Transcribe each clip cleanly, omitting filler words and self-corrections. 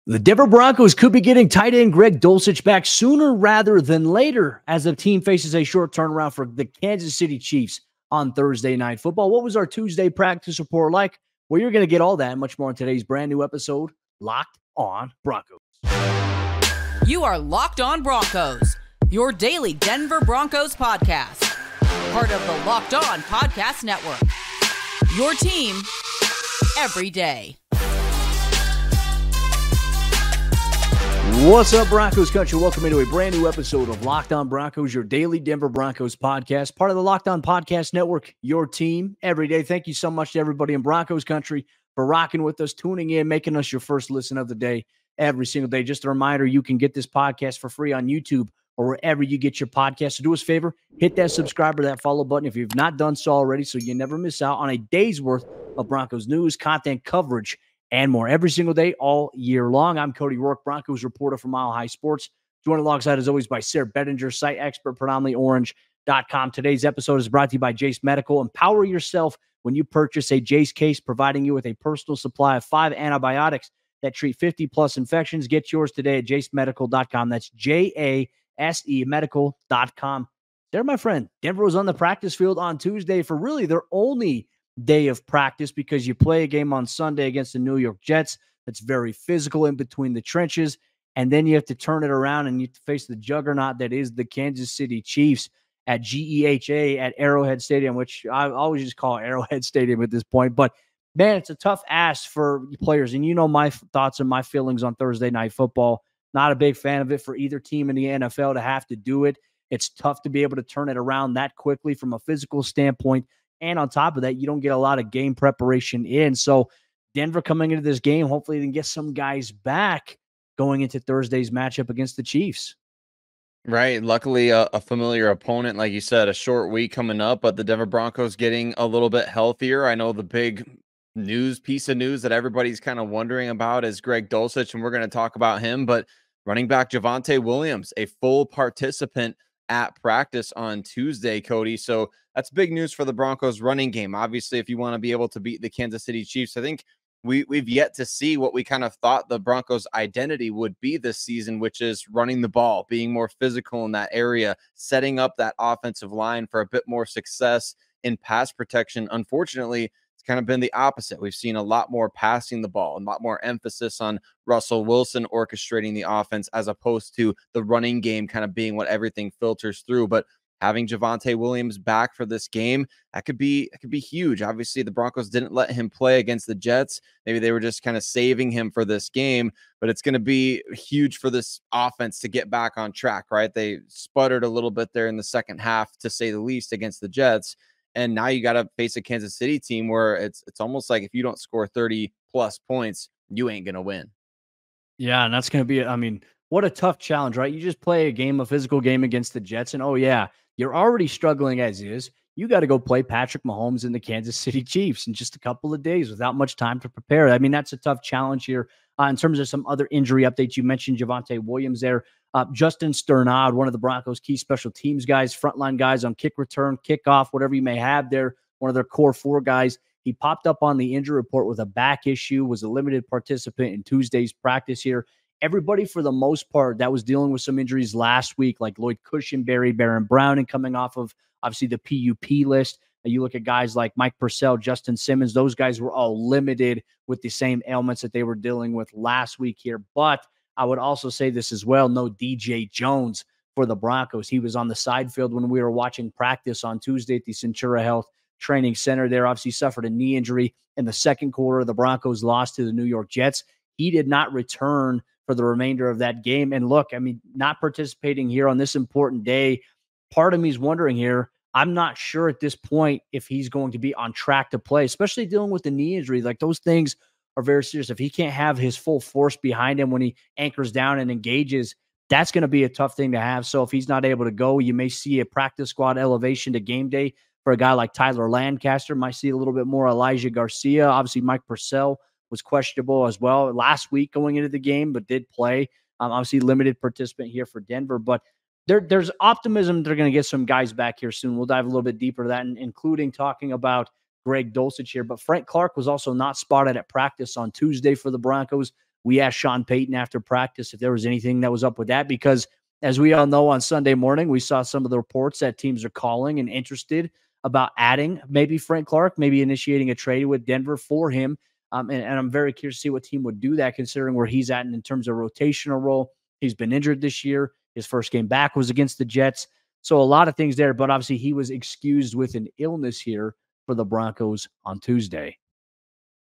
The Denver Broncos could be getting tight end Greg Dulcich back sooner rather than later as the team faces a short turnaround for the Kansas City Chiefs on Thursday Night Football. What was our Tuesday practice report like? Well, you're going to get all that and much more in today's brand new episode, Locked On Broncos. You are Locked On Broncos, your daily Denver Broncos podcast. Part of the Locked On Podcast Network. Your team every day. What's up, Broncos Country? Welcome into a brand new episode of Locked On Broncos, your daily Denver Broncos podcast, part of the Locked On Podcast Network, your team every day. Thank you so much to everybody in Broncos Country for rocking with us, tuning in, making us your first listen of the day every single day. Just a reminder, you can get this podcast for free on YouTube or wherever you get your podcast. So do us a favor, hit that subscribe or that follow button if you've not done so already so you never miss out on a day's worth of Broncos news, content, coverage, and more every single day, all year long. I'm Cody Roark, Broncos reporter for Mile High Sports. Joined alongside, as always, by Sayre, Bedinger, site expert, predominantly orange.com. Today's episode is brought to you by Jase Medical. Empower yourself when you purchase a Jase case, providing you with a personal supply of 5 antibiotics that treat 50-plus infections. Get yours today at jasemedical.com. That's J-A-S-E medical.com. There, my friend, Denver was on the practice field on Tuesday for really their only day of practice because you play a game on Sunday against the New York Jets that's very physical in between the trenches, and then you have to turn it around and you have to face the juggernaut that is the Kansas City Chiefs at GEHA at Arrowhead Stadium, which I always just call Arrowhead Stadium at this point. But, man, it's a tough ask for players, and you know my thoughts and my feelings on Thursday Night Football. Not a big fan of it for either team in the NFL to have to do it. It's tough to be able to turn it around that quickly from a physical standpoint. And on top of that, you don't get a lot of game preparation in. So Denver coming into this game, hopefully they can get some guys back going into Thursday's matchup against the Chiefs. Right. Luckily, a familiar opponent, like you said, a short week coming up, but the Denver Broncos getting a little bit healthier. I know the big piece of news that everybody's kind of wondering about is Greg Dulcich, and we're going to talk about him. But running back Javonte Williams, a full participant at practice on Tuesday, Cody. So that's big news for the Broncos running game. Obviously, if you want to be able to beat the Kansas City Chiefs, I think we've yet to see what we kind of thought the Broncos' identity would be this season, which is running the ball, being more physical in that area, setting up that offensive line for a bit more success in pass protection. Unfortunately, kind of been the opposite. We've seen a lot more passing the ball, a lot more emphasis on Russell Wilson orchestrating the offense as opposed to the running game kind of being what everything filters through. But having Javonte Williams back for this game, that could be huge. Obviously, the Broncos didn't let him play against the Jets. Maybe they were just kind of saving him for this game, but it's going to be huge for this offense to get back on track, right? They sputtered a little bit there in the second half, to say the least, against the Jets. And now you got to face a Kansas City team where it's almost like if you don't score 30-plus points, you ain't going to win. Yeah, and that's going to be, I mean, what a tough challenge, right? You just play a physical game against the Jets, and oh, yeah, you're already struggling as is. You got to go play Patrick Mahomes and the Kansas City Chiefs in just a couple of days without much time to prepare. I mean, that's a tough challenge here. In terms of some other injury updates, you mentioned Javonte Williams there. Justin Sternad, one of the Broncos' key special teams guys, frontline guys on kick return, kickoff, whatever you may have there, one of their core 4 guys. He popped up on the injury report with a back issue, was a limited participant in Tuesday's practice here. Everybody, for the most part, that was dealing with some injuries last week, like Lloyd Cushenberry, Baron Brown, and coming off of, obviously, the PUP list. You look at guys like Mike Purcell, Justin Simmons, those guys were all limited with the same ailments that they were dealing with last week here. But I would also say this as well, no DJ Jones for the Broncos. He was on the side field when we were watching practice on Tuesday at the Centura Health Training Center there. Obviously suffered a knee injury in the second quarter. The Broncos lost to the New York Jets. He did not return for the remainder of that game. And look, I mean, not participating here on this important day, part of me is wondering here, I'm not sure at this point if he's going to be on track to play, especially dealing with the knee injury. Like, those things are very serious. If he can't have his full force behind him when he anchors down and engages, that's going to be a tough thing to have. So if he's not able to go, you may see a practice squad elevation to game day for a guy like Tyler Lancaster. Might see a little bit more Elijah Garcia. Obviously, Mike Purcell was questionable as well last week going into the game, but did play. Obviously, limited participant here for Denver. But there's optimism they're going to get some guys back here soon. We'll dive a little bit deeper to that, including talking about Greg Dulcich here. But Frank Clark was also not spotted at practice on Tuesday for the Broncos We asked Sean Payton after practice if there was anything that was up with that, because as we all know, on Sunday morning, we saw some of the reports that teams are calling and interested about adding maybe Frank Clark, maybe initiating a trade with Denver for him. And I'm very curious to see what team would do that, considering where he's at in terms of rotational role. He's been injured this year. His first game back was against the Jets. So a lot of things there, but obviously he was excused with an illness here for the Broncos on Tuesday.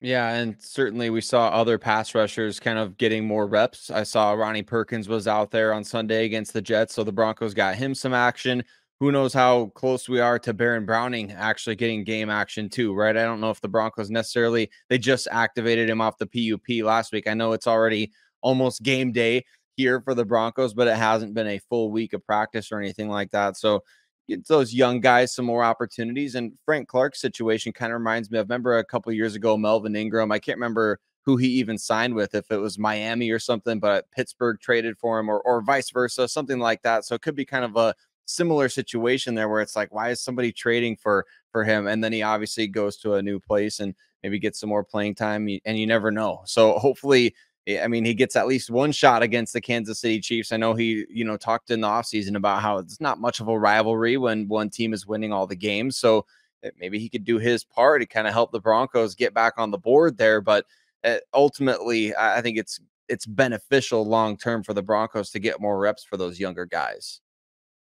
Yeah, and certainly we saw other pass rushers kind of getting more reps. I saw Ronnie Perkins was out there on Sunday against the Jets, so the Broncos got him some action. Who knows how close we are to Baron Browning actually getting game action too, right? I don't know if the Broncos necessarily, they just activated him off the PUP last week. I know it's already almost game day here for the Broncos, but it hasn't been a full week of practice or anything like that. So get those young guys some more opportunities. And Frank Clark's situation kind of reminds me of, remember a couple years ago, Melvin Ingram. I can't remember who he even signed with, if it was Miami or something, but Pittsburgh traded for him, or vice versa, something like that. So it could be kind of a similar situation there where it's like, why is somebody trading for him? And then he obviously goes to a new place and maybe gets some more playing time, and you never know. So hopefully, I mean, he gets at least one shot against the Kansas City Chiefs. I know he, talked in the offseason about how it's not much of a rivalry when one team is winning all the games. So maybe he could do his part to kind of help the Broncos get back on the board there. But ultimately, I think it's beneficial long-term for the Broncos to get more reps for those younger guys.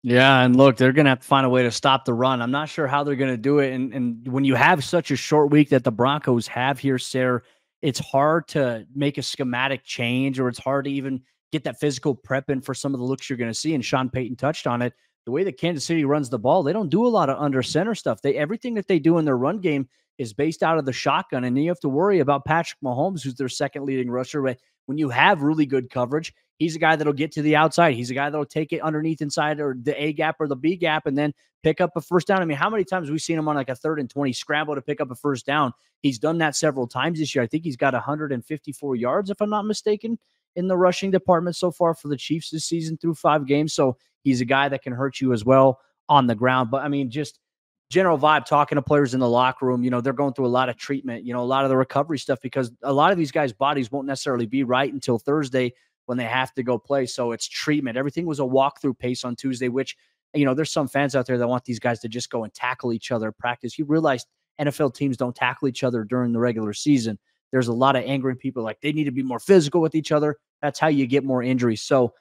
Yeah, and look, they're going to have to find a way to stop the run. I'm not sure how they're going to do it. And when you have such a short week that the Broncos have here, Sayre, it's hard to make a schematic change, or it's hard to even get that physical prep in for some of the looks you're going to see. And Sean Payton touched on it. The way that Kansas City runs the ball, they don't do a lot of under center stuff. Everything that they do in their run game is based out of the shotgun. And then you have to worry about Patrick Mahomes, who's their second leading rusher. But when you have really good coverage, he's a guy that'll get to the outside. He's a guy that'll take it underneath inside, or the A gap or the B gap, and then pick up a first down. I mean, how many times have we seen him on like a 3rd and 20 scramble to pick up a first down? He's done that several times this year. I think he's got 154 yards, if I'm not mistaken, in the rushing department so far for the Chiefs this season through 5 games. So he's a guy that can hurt you as well on the ground. But I mean, just general vibe, talking to players in the locker room, they're going through a lot of treatment, a lot of the recovery stuff, because a lot of these guys' bodies won't necessarily be right until Thursday when they have to go play. So it's treatment. Everything was a walkthrough pace on Tuesday, which, there's some fans out there that want these guys to just go and tackle each other at practice. You realize NFL teams don't tackle each other during the regular season. There's a lot of angry people like they need to be more physical with each other. That's how you get more injuries. So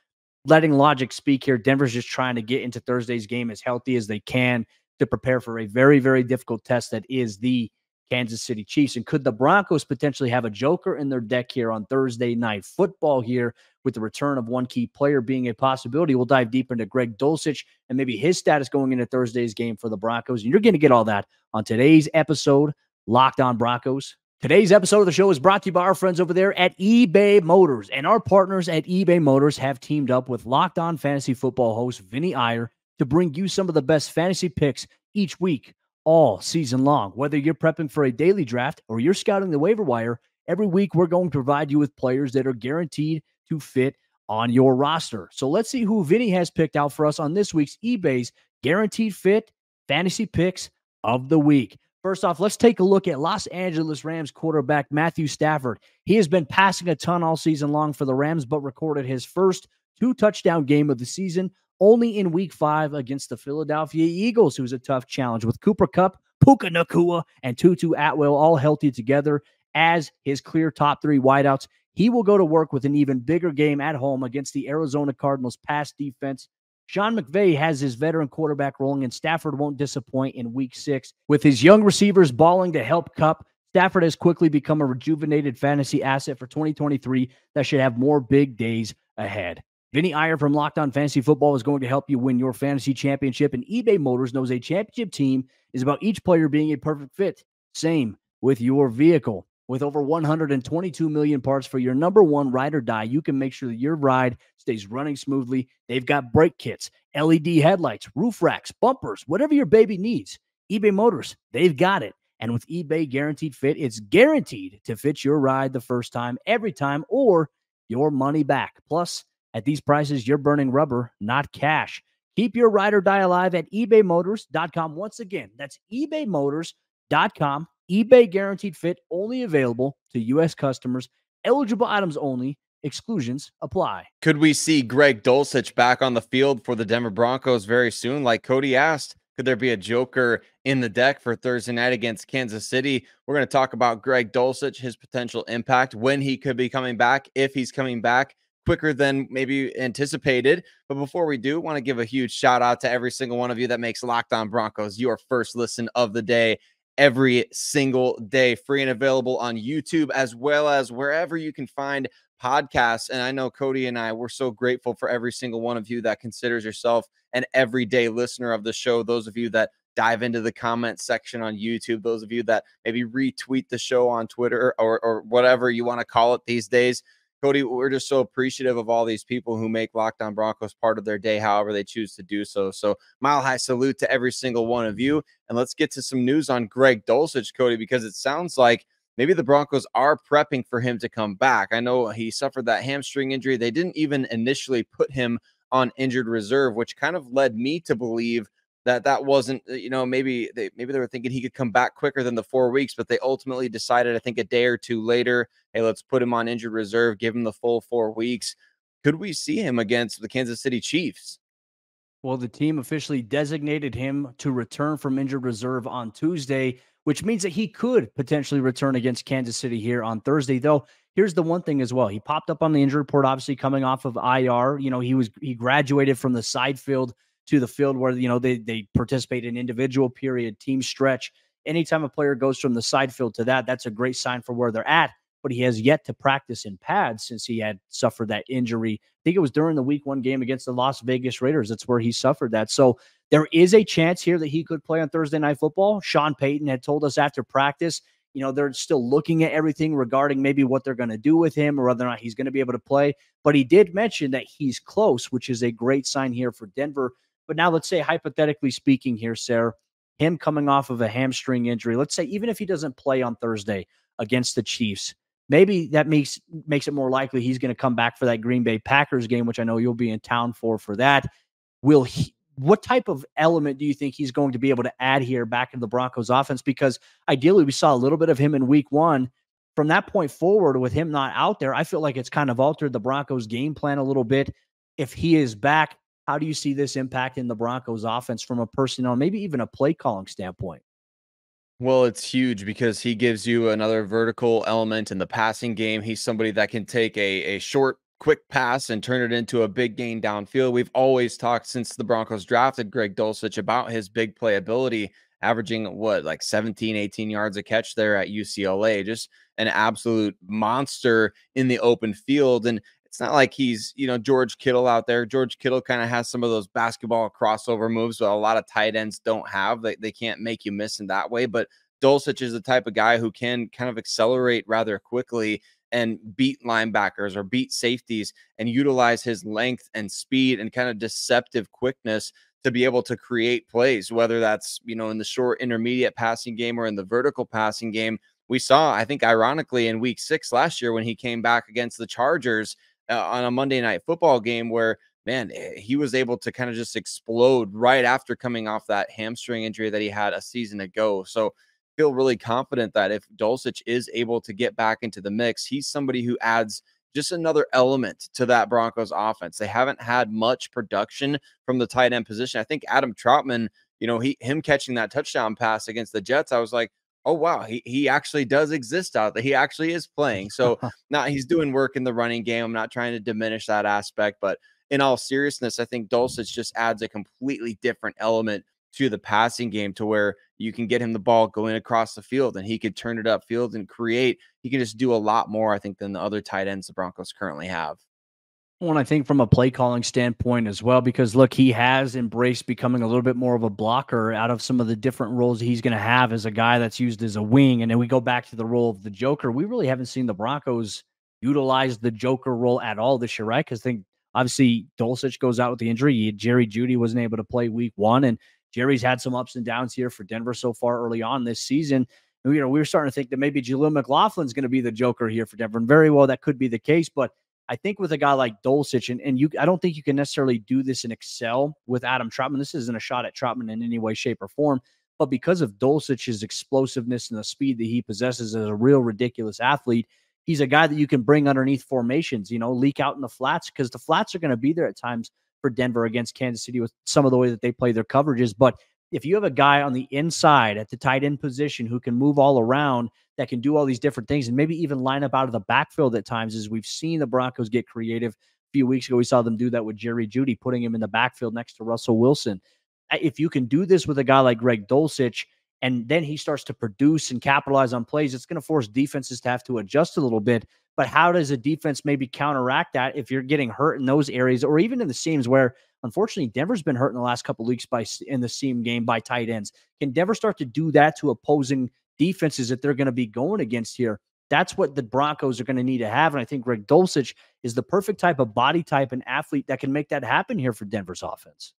letting logic speak here, Denver's just trying to get into Thursday's game as healthy as they can to prepare for a very, very difficult test that is the Kansas City Chiefs. And could the Broncos potentially have a joker in their deck here on Thursday Night Football here, with the return of one key player being a possibility? We'll dive deeper into Greg Dulcich and maybe his status going into Thursday's game for the Broncos. And you're going to get all that on today's episode, Locked On Broncos. Today's episode of the show is brought to you by our friends over there at eBay Motors. And our partners at eBay Motors have teamed up with Locked On Fantasy Football host Vinny Iyer to bring you some of the best fantasy picks each week, all season long. Whether you're prepping for a daily draft or you're scouting the waiver wire, every week we're going to provide you with players that are guaranteed to fit on your roster. So let's see who Vinny has picked out for us on this week's eBay's Guaranteed Fit Fantasy Picks of the Week. First off, let's take a look at Los Angeles Rams quarterback Matthew Stafford. He has been passing a ton all season long for the Rams, but recorded his first 2-touchdown game of the season only in Week 5 against the Philadelphia Eagles, who's a tough challenge, with Cooper Kupp, Puka Nacua, and Tutu Atwell all healthy together as his clear top 3 wideouts. He will go to work with an even bigger game at home against the Arizona Cardinals pass defense. Sean McVay has his veteran quarterback rolling, and Stafford won't disappoint in Week 6. With his young receivers balling to help Kupp, Stafford has quickly become a rejuvenated fantasy asset for 2023 that should have more big days ahead. Vinny Iyer from Locked On Fantasy Football is going to help you win your fantasy championship, and eBay Motors knows a championship team is about each player being a perfect fit. Same with your vehicle. With over 122 million parts for your number one ride or die, you can make sure that your ride stays running smoothly. They've got brake kits, LED headlights, roof racks, bumpers, whatever your baby needs. eBay Motors, they've got it. And with eBay Guaranteed Fit, it's guaranteed to fit your ride the first time, every time, or your money back. Plus, at these prices, you're burning rubber, not cash. Keep your ride or die alive at ebaymotors.com. Once again, that's ebaymotors.com. eBay Guaranteed Fit, only available to U.S. customers. Eligible items only. Exclusions apply. Could we see Greg Dulcich back on the field for the Denver Broncos very soon? Like Cody asked, could there be a joker in the deck for Thursday night against Kansas City? We're going to talk about Greg Dulcich, his potential impact, when he could be coming back, if he's coming back quicker than maybe anticipated. But before we do, want to give a huge shout out to every single one of you that makes Locked On Broncos your first listen of the day every single day, free and available on YouTube, as well as wherever you can find podcasts. And I know Cody and I, we're so grateful for every single one of you that considers yourself an everyday listener of the show. Those of you that dive into the comment section on YouTube, those of you that maybe retweet the show on Twitter or whatever you want to call it these days. Cody, we're just so appreciative of all these people who make Locked On Broncos part of their day, however they choose to do so. So mile high salute to every single one of you. And let's get to some news on Greg Dulcich, Cody, because it sounds like maybe the Broncos are prepping for him to come back. I know he suffered that hamstring injury. They didn't even initially put him on injured reserve, which kind of led me to believe that wasn't, maybe they were thinking he could come back quicker than the 4 weeks, but they ultimately decided, I think a day or two later, hey, let's put him on injured reserve, give him the full 4 weeks. Could we see him against the Kansas City Chiefs? Well, the team officially designated him to return from injured reserve on Tuesday, which means that he could potentially return against Kansas City here on Thursday. Though, here's the one thing as well. He popped up on the injury report, obviously coming off of IR. He graduated from the side field to the field where, they participate in individual period, team stretch. Anytime a player goes from the side field to that's a great sign for where they're at. But he has yet to practice in pads since he had suffered that injury. I think it was during the week 1 game against the Las Vegas Raiders. That's where he suffered that. So there is a chance here that he could play on Thursday Night Football. Sean Payton had told us after practice, they're still looking at everything regarding maybe what they're going to do with him or whether or not he's going to be able to play. But he did mention that he's close, which is a great sign here for Denver. But now let's say, hypothetically speaking here, Sayre, him coming off of a hamstring injury, let's say even if he doesn't play on Thursday against the Chiefs, maybe that makes it more likely he's going to come back for that Green Bay Packers game, which I know you'll be in town for that. What type of element do you think he's going to be able to add here back in the Broncos offense? Because ideally we saw a little bit of him in week 1. From that point forward, with him not out there, I feel like it's kind of altered the Broncos game plan a little bit. If he is back, how do you see this impacting the Broncos offense from a personnel, maybe even a play calling standpoint? Well, it's huge because he gives you another vertical element in the passing game. He's somebody that can take a short, quick pass and turn it into a big gain downfield. We've always talked since the Broncos drafted Greg Dulcich about his big play ability, averaging like 17, 18 yards a catch there at UCLA. Just an absolute monster in the open field. And it's not like he's, George Kittle out there. George Kittle kind of has some of those basketball crossover moves that a lot of tight ends don't have. They can't make you miss in that way. But Dulcich is the type of guy who can kind of accelerate rather quickly and beat linebackers or beat safeties and utilize his length and speed and kind of deceptive quickness to be able to create plays, whether that's, in the short intermediate passing game or in the vertical passing game. We saw, I think, ironically, in week 6 last year when he came back against the Chargers on a Monday Night Football game where, man, he was able to kind of just explode right after coming off that hamstring injury that he had a season ago. So feel really confident that if Dulcich is able to get back into the mix, he's somebody who adds just another element to that Broncos offense. They haven't had much production from the tight end position. I think Adam Troutman, him catching that touchdown pass against the Jets, I was like, oh, wow, he actually does exist out there. He actually is playing. So now he's doing work in the running game. I'm not trying to diminish that aspect, but in all seriousness, I think Dulcich just adds a completely different element to the passing game to where you can get him the ball going across the field and he could turn it upfield and create. He can just do a lot more, I think, than the other tight ends the Broncos currently have. Well, I think from a play calling standpoint as well, because look, he has embraced becoming a little bit more of a blocker out of some of the different roles he's going to have as a guy that's used as a wing. And then we go back to the role of the Joker. We really haven't seen the Broncos utilize the Joker role at all this year, right? Because I think obviously Dulcich goes out with the injury. Jerry Jeudy wasn't able to play week 1, and Jerry's had some ups and downs here for Denver so far early on this season. And, we were starting to think that maybe Jaleel McLaughlin's going to be the Joker here for Denver. And very well, that could be the case. But I think with a guy like Dulcich, I don't think you can necessarily do this and excel with Adam Troutman. This isn't a shot at Troutman in any way, shape, or form. But because of Dulcich's explosiveness and the speed that he possesses as a real ridiculous athlete, he's a guy that you can bring underneath formations, leak out in the flats, because the flats are going to be there at times for Denver against Kansas City with some of the way that they play their coverages. But if you have a guy on the inside at the tight end position who can move all around, that can do all these different things, and maybe even line up out of the backfield at times, as we've seen the Broncos get creative. A few weeks ago, we saw them do that with Jerry Jeudy, putting him in the backfield next to Russell Wilson. If you can do this with a guy like Greg Dulcich, and then he starts to produce and capitalize on plays, it's going to force defenses to have to adjust a little bit. But how does a defense maybe counteract that if you're getting hurt in those areas, or even in the seams where, unfortunately, Denver's been hurt in the last couple of weeks in the seam game by tight ends? Can Denver start to do that to opposing defenses that they're going to be going against here? That's what the Broncos are going to need to have. And I think Greg Dulcich is the perfect type of body type and athlete that can make that happen here for Denver's offense.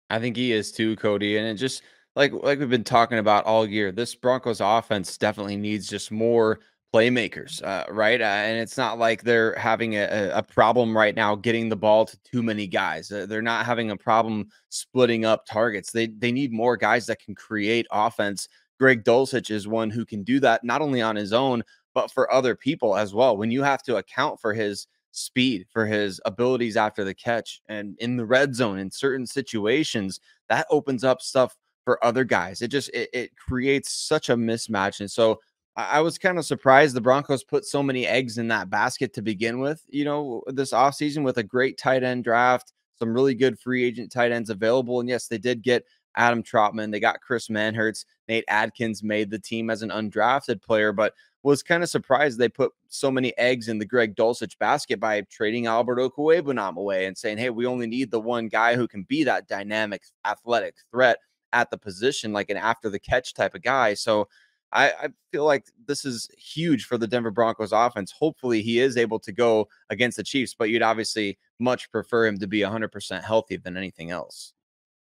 I think he is too, Cody. And it just like we've been talking about all year, this Broncos offense definitely needs just more playmakers, right? And it's not like they're having a problem right now getting the ball to too many guys. They're not having a problem splitting up targets. They need more guys that can create offense. Greg Dulcich is one who can do that, not only on his own, but for other people as well. When you have to account for his speed, for his abilities after the catch and in the red zone in certain situations, that opens up stuff for other guys. It creates such a mismatch. And so I was kind of surprised the Broncos put so many eggs in that basket to begin with, this offseason, with a great tight end draft, some really good free agent tight ends available. And yes, they did get Adam Trautman. They got Chris Manhertz. Nate Adkins made the team as an undrafted player, but was kind of surprised they put so many eggs in the Greg Dulcich basket by trading Albert Okwuegbunam away and saying, hey, we only need the one guy who can be that dynamic, athletic threat at the position, like an after the catch type of guy. So I feel like this is huge for the Denver Broncos offense. Hopefully he is able to go against the Chiefs, but you'd obviously much prefer him to be 100% healthy than anything else.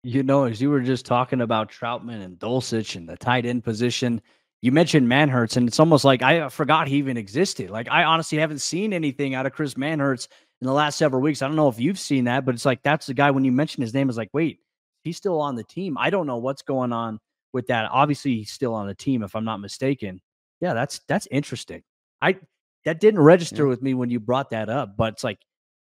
As you were just talking about Trautman and Dulcich and the tight end position, you mentioned Manhertz, and it's almost like I forgot he even existed. Like, I honestly haven't seen anything out of Chris Manhertz in the last several weeks. I don't know if you've seen that, but it's like that's the guy, when you mention his name, is like, wait, he's still on the team. I don't know what's going on with that. Obviously, he's still on the team, if I'm not mistaken. Yeah, that's interesting. That didn't register with me when you brought that up, but it's like,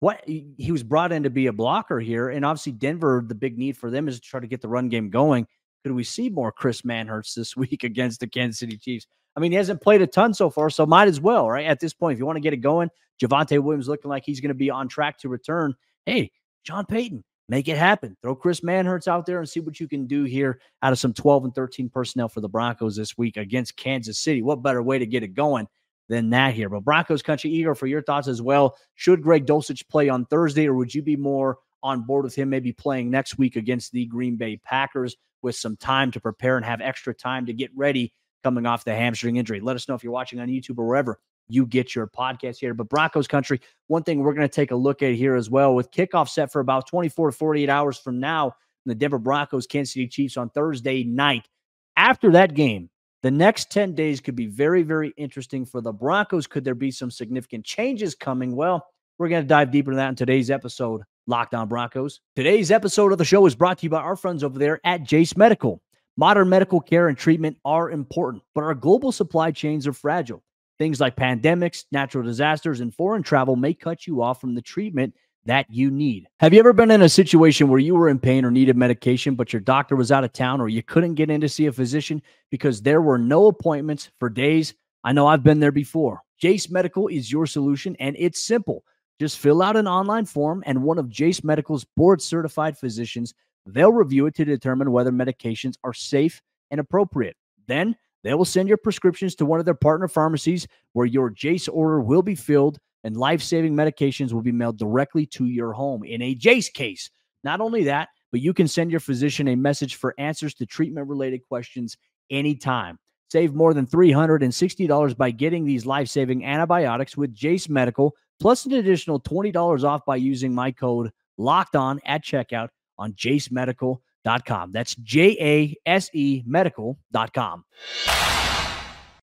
what, he was brought in to be a blocker here, and obviously Denver, the big need for them is to try to get the run game going. Could we see more Chris Manhertz this week against the Kansas City Chiefs? I mean, he hasn't played a ton so far, so might as well, right? At this point, if you want to get it going, Javonte Williams looking like he's going to be on track to return. Hey, Sean Payton, make it happen. Throw Chris Manhertz out there and see what you can do here out of some 12 and 13 personnel for the Broncos this week against Kansas City. What better way to get it going than that here? But Broncos Country, eager for your thoughts as well. Should Greg Dulcich play on Thursday, or would you be more on board with him maybe playing next week against the Green Bay Packers with some time to prepare and have extra time to get ready coming off the hamstring injury? Let us know if you're watching on YouTube or wherever you get your podcast here. But Broncos Country, one thing we're going to take a look at here as well, with kickoff set for about 24 to 48 hours from now, the Denver Broncos, Kansas City Chiefs on Thursday night. After that game, the next 10 days could be very, very interesting for the Broncos. Could there be some significant changes coming? Well, we're going to dive deeper into that in today's episode, Locked On Broncos. Today's episode of the show is brought to you by our friends over there at Jase Medical. Modern medical care and treatment are important, but our global supply chains are fragile. Things like pandemics, natural disasters, and foreign travel may cut you off from the treatment that you need. Have you ever been in a situation where you were in pain or needed medication, but your doctor was out of town, or you couldn't get in to see a physician because there were no appointments for days? I know I've been there before. Jase Medical is your solution, and it's simple. Just fill out an online form, and one of Jase Medical's board-certified physicians, they'll review it to determine whether medications are safe and appropriate. Then they will send your prescriptions to one of their partner pharmacies, where your Jase order will be filled and life-saving medications will be mailed directly to your home in a Jase case. Not only that, but you can send your physician a message for answers to treatment-related questions anytime. Save more than $360 by getting these life-saving antibiotics with Jase Medical, plus an additional $20 off by using my code LOCKEDON at checkout on jasemedical.com. That's JASE medical.com.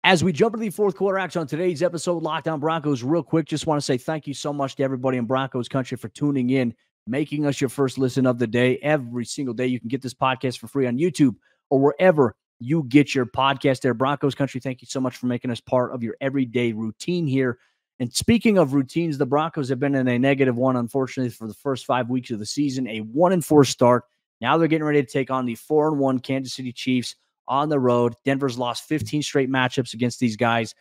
As we jump into the fourth quarter action on today's episode, Locked On Broncos, real quick, just want to say thank you so much to everybody in Broncos Country for tuning in, making us your first listen of the day. Every single day, you can get this podcast for free on YouTube or wherever you get your podcast there. Broncos Country, thank you so much for making us part of your everyday routine here. And speaking of routines, the Broncos have been in a -1, unfortunately, for the first 5 weeks of the season, a 1-4 start. Now they're getting ready to take on the 4-1 Kansas City Chiefs on the road. Denver's lost 15 straight matchups against these guys.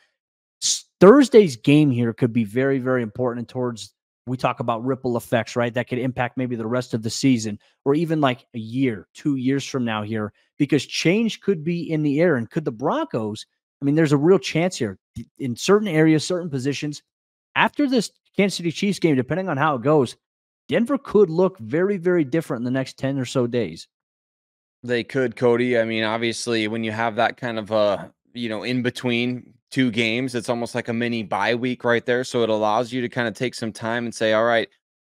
Thursday's game here could be very, very important towards, we talk about ripple effects, right? That could impact maybe the rest of the season or even like a year, 2 years from now here, because change could be in the air. And could the Broncos, I mean, there's a real chance here in certain areas, certain positions. After this Kansas City Chiefs game, depending on how it goes, Denver could look very, very different in the next 10 or so days. They could, Cody. I mean, obviously, when you have that kind of in between two games, it's almost like a mini bye week right there. So it allows you to kind of take some time and say, all right,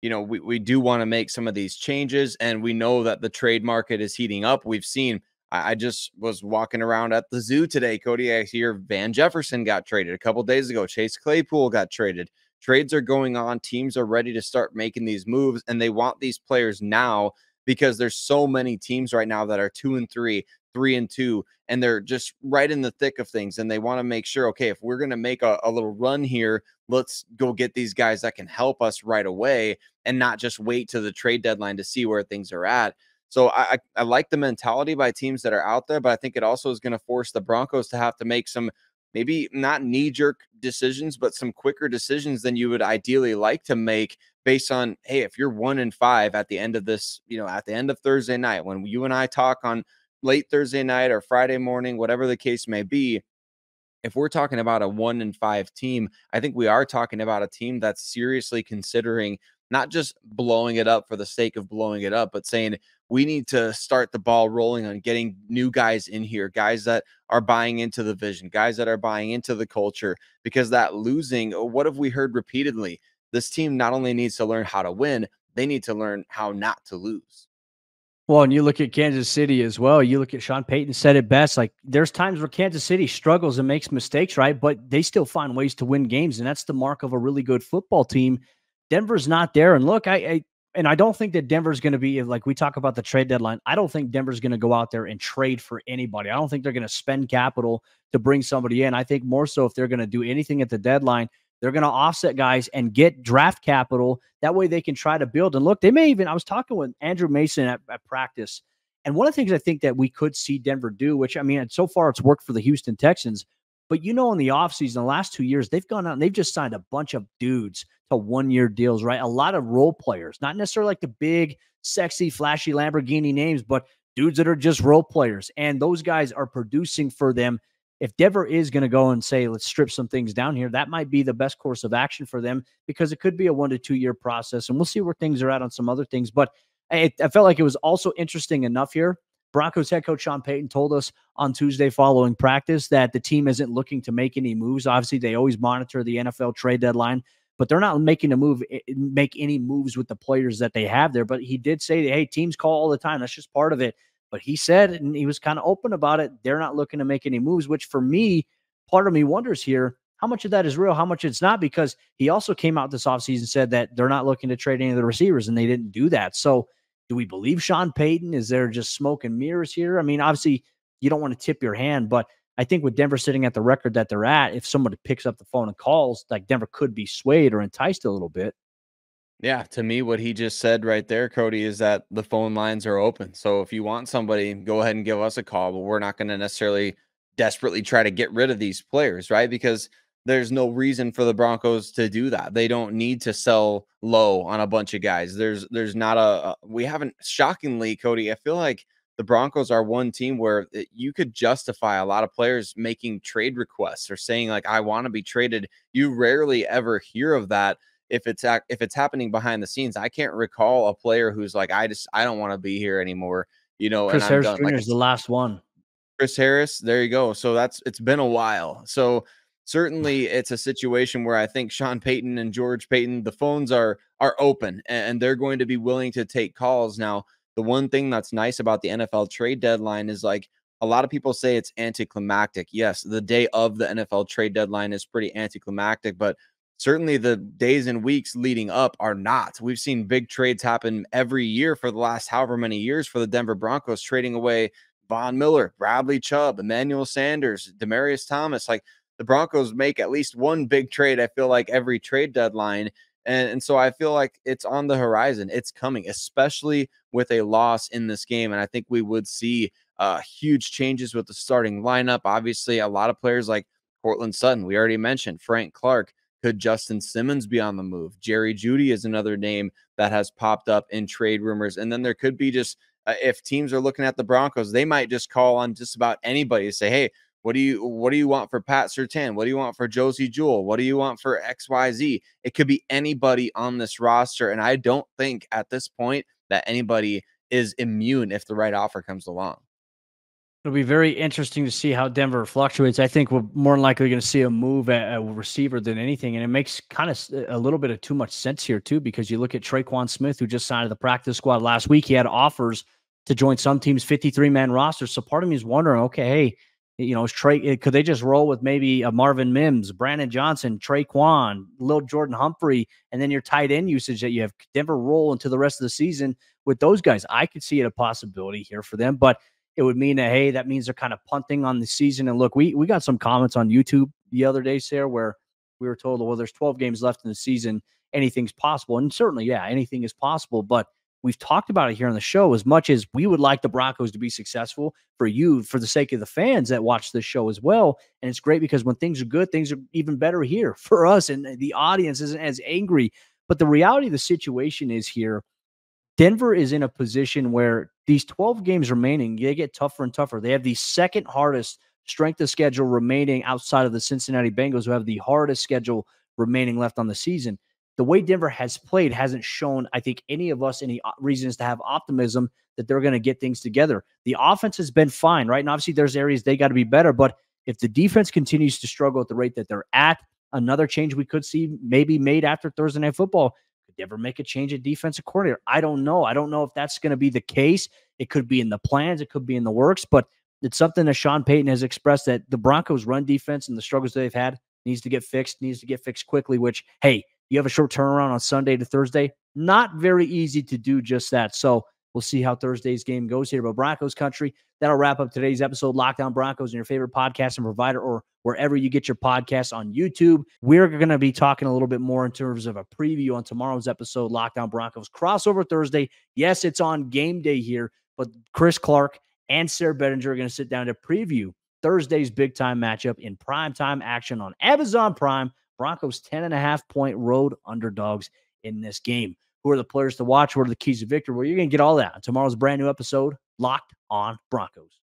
we do want to make some of these changes. And we know that the trade market is heating up. We've seen, I just was walking around at the zoo today, Cody. I hear Van Jefferson got traded a couple days ago. Chase Claypool got traded. Trades are going on. Teams are ready to start making these moves, and they want these players now because there's so many teams right now that are 2-3, 3-2, and they're just right in the thick of things. And they want to make sure, okay, if we're going to make a little run here, let's go get these guys that can help us right away and not just wait to the trade deadline to see where things are at. So I like the mentality by teams that are out there, but I think it also is going to force the Broncos to have to make some, maybe not knee-jerk decisions, but some quicker decisions than you would ideally like to make based on, hey, if you're 1-5 at the end of this, at the end of Thursday night, when you and I talk on late Thursday night or Friday morning, whatever the case may be, if we're talking about a 1-5 team, I think we are talking about a team that's seriously considering not just blowing it up for the sake of blowing it up, but saying we need to start the ball rolling on getting new guys in here, guys that are buying into the vision, guys that are buying into the culture, because that losing, what have we heard repeatedly? This team not only needs to learn how to win, they need to learn how not to lose. Well, and you look at Kansas City as well. You look at Sean Payton said it best. Like, there's times where Kansas City struggles and makes mistakes, right? But they still find ways to win games, and that's the mark of a really good football team. Denver's not there. And look, I don't think that Denver's going to be, like we talk about the trade deadline, I don't think Denver's going to go out there and trade for anybody. I don't think they're going to spend capital to bring somebody in. I think more so if they're going to do anything at the deadline, they're going to offset guys and get draft capital. That way they can try to build. And look, they may even, I was talking with Andrew Mason at practice, and one of the things I think that we could see Denver do, which, I mean, so far it's worked for the Houston Texans, but in the offseason, the last 2 years, they've gone out and they've just signed a bunch of dudes to one-year deals, right? A lot of role players, not necessarily like the big, sexy, flashy Lamborghini names, but dudes that are just role players. And those guys are producing for them. If Denver is going to go and say, let's strip some things down here, that might be the best course of action for them, because it could be a 1 to 2 year process. And we'll see where things are at on some other things. But I felt like it was also interesting enough here. Broncos head coach Sean Payton told us on Tuesday following practice that the team isn't looking to make any moves. Obviously, they always monitor the NFL trade deadline, but they're not make any moves with the players that they have there. But he did say, hey, teams call all the time. That's just part of it. But he said, and he was kind of open about it, they're not looking to make any moves, which for me, part of me wonders here, how much of that is real, how much it's not, because he also came out this offseason and said that they're not looking to trade any of the receivers, and they didn't do that. So do we believe Sean Payton? Is there just smoke and mirrors here? I mean, obviously, you don't want to tip your hand, but I think with Denver sitting at the record that they're at, if somebody picks up the phone and calls, like, Denver could be swayed or enticed a little bit. Yeah, to me, what he just said right there, Cody, is that the phone lines are open. So if you want somebody, go ahead and give us a call, but we're not going to necessarily desperately try to get rid of these players, right? Because there's no reason for the Broncos to do that. They don't need to sell low on a bunch of guys. There's not we haven't, shockingly, Cody, I feel like the Broncos are one team where you could justify a lot of players making trade requests or saying, like, I want to be traded. You rarely ever hear of that. If it's happening behind the scenes. I can't recall a player who's like, I don't want to be here anymore, Chris and I'm Harris done. Jr. Like, is the last one. Chris Harris, there you go. So it's been a while. So certainly it's a situation where I think Sean Payton and George Payton, the phones are open, and they're going to be willing to take calls. Now, the one thing that's nice about the NFL trade deadline is, like, a lot of people say it's anticlimactic. Yes, the day of the NFL trade deadline is pretty anticlimactic, but certainly the days and weeks leading up are not. We've seen big trades happen every year for the last however many years for the Denver Broncos, trading away Von Miller, Bradley Chubb, Emmanuel Sanders, Demaryius Thomas. Like, the Broncos make at least one big trade, I feel like, every trade deadline. And so I feel like it's on the horizon. It's coming, especially with a loss in this game. And I think we would see huge changes with the starting lineup. Obviously, a lot of players like Cortland Sutton, we already mentioned, Frank Clark. Could Justin Simmons be on the move? Jerry Jeudy is another name that has popped up in trade rumors. And then there could be just, if teams are looking at the Broncos, they might just call on just about anybody to say, hey, what do you want for Pat Surtain? What do you want for Josie Jewell? What do you want for XYZ? It could be anybody on this roster. And I don't think at this point that anybody is immune if the right offer comes along. It'll be very interesting to see how Denver fluctuates. I think we're more than likely going to see a move at a receiver than anything. And it makes kind of a little bit of too much sense here, too, because you look at Traquan Smith, who just signed to the practice squad last week. He had offers to join some teams' 53-man roster. So part of me is wondering, okay, hey, you know, could they just roll with maybe a Marvin Mims, Brandon Johnson, Traquan, Lil Jordan Humphrey, and then your tight end usage that you have Denver roll into the rest of the season with those guys? I could see it a possibility here for them, but it would mean that, hey, that means they're kind of punting on the season. And look, we got some comments on YouTube the other day, Sayre, where we were told, well, there's 12 games left in the season. Anything's possible. And certainly, yeah, anything is possible. But we've talked about it here on the show. As much as we would like the Broncos to be successful, for you, for the sake of the fans that watch this show as well. And it's great because when things are good, things are even better here for us. And the audience isn't as angry. But the reality of the situation is here, Denver is in a position where these 12 games remaining, they get tougher and tougher. They have the second hardest strength of schedule remaining outside of the Cincinnati Bengals, who have the hardest schedule remaining left on the season. The way Denver has played hasn't shown, I think, any of us any reasons to have optimism that they're going to get things together. The offense has been fine, right? And obviously there's areas they got to be better, but if the defense continues to struggle at the rate that they're at, another change we could see maybe made after Thursday Night Football. Could they ever make a change at defensive coordinator? I don't know. I don't know if that's going to be the case. It could be in the plans. It could be in the works, but it's something that Sean Payton has expressed, that the Broncos run defense and the struggles they've had needs to get fixed quickly, which, hey, you have a short turnaround on Sunday to Thursday. Not very easy to do just that. So we'll see how Thursday's game goes here. But Broncos Country, that'll wrap up today's episode. Lockdown Broncos and your favorite podcast and provider, or wherever you get your podcasts on YouTube. We're going to be talking a little bit more in terms of a preview on tomorrow's episode, Lockdown Broncos Crossover Thursday. Yes, it's on game day here, but Chris Clark and Sayre Bedinger are going to sit down to preview Thursday's big-time matchup in primetime action on Amazon Prime. Broncos 10.5-point road underdogs in this game. Who are the players to watch? What are the keys to victory? Well, you're going to get all that on tomorrow's brand new episode, Locked on Broncos.